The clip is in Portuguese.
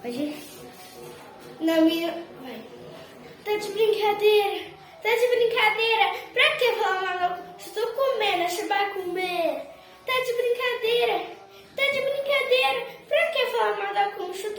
Pode? Na minha... Vai. Tá de brincadeira? Tá de brincadeira? Pra que falar mal? Estou comendo, você vai comer. Tá de brincadeira? Tá de brincadeira? Pra que falar mal da comida?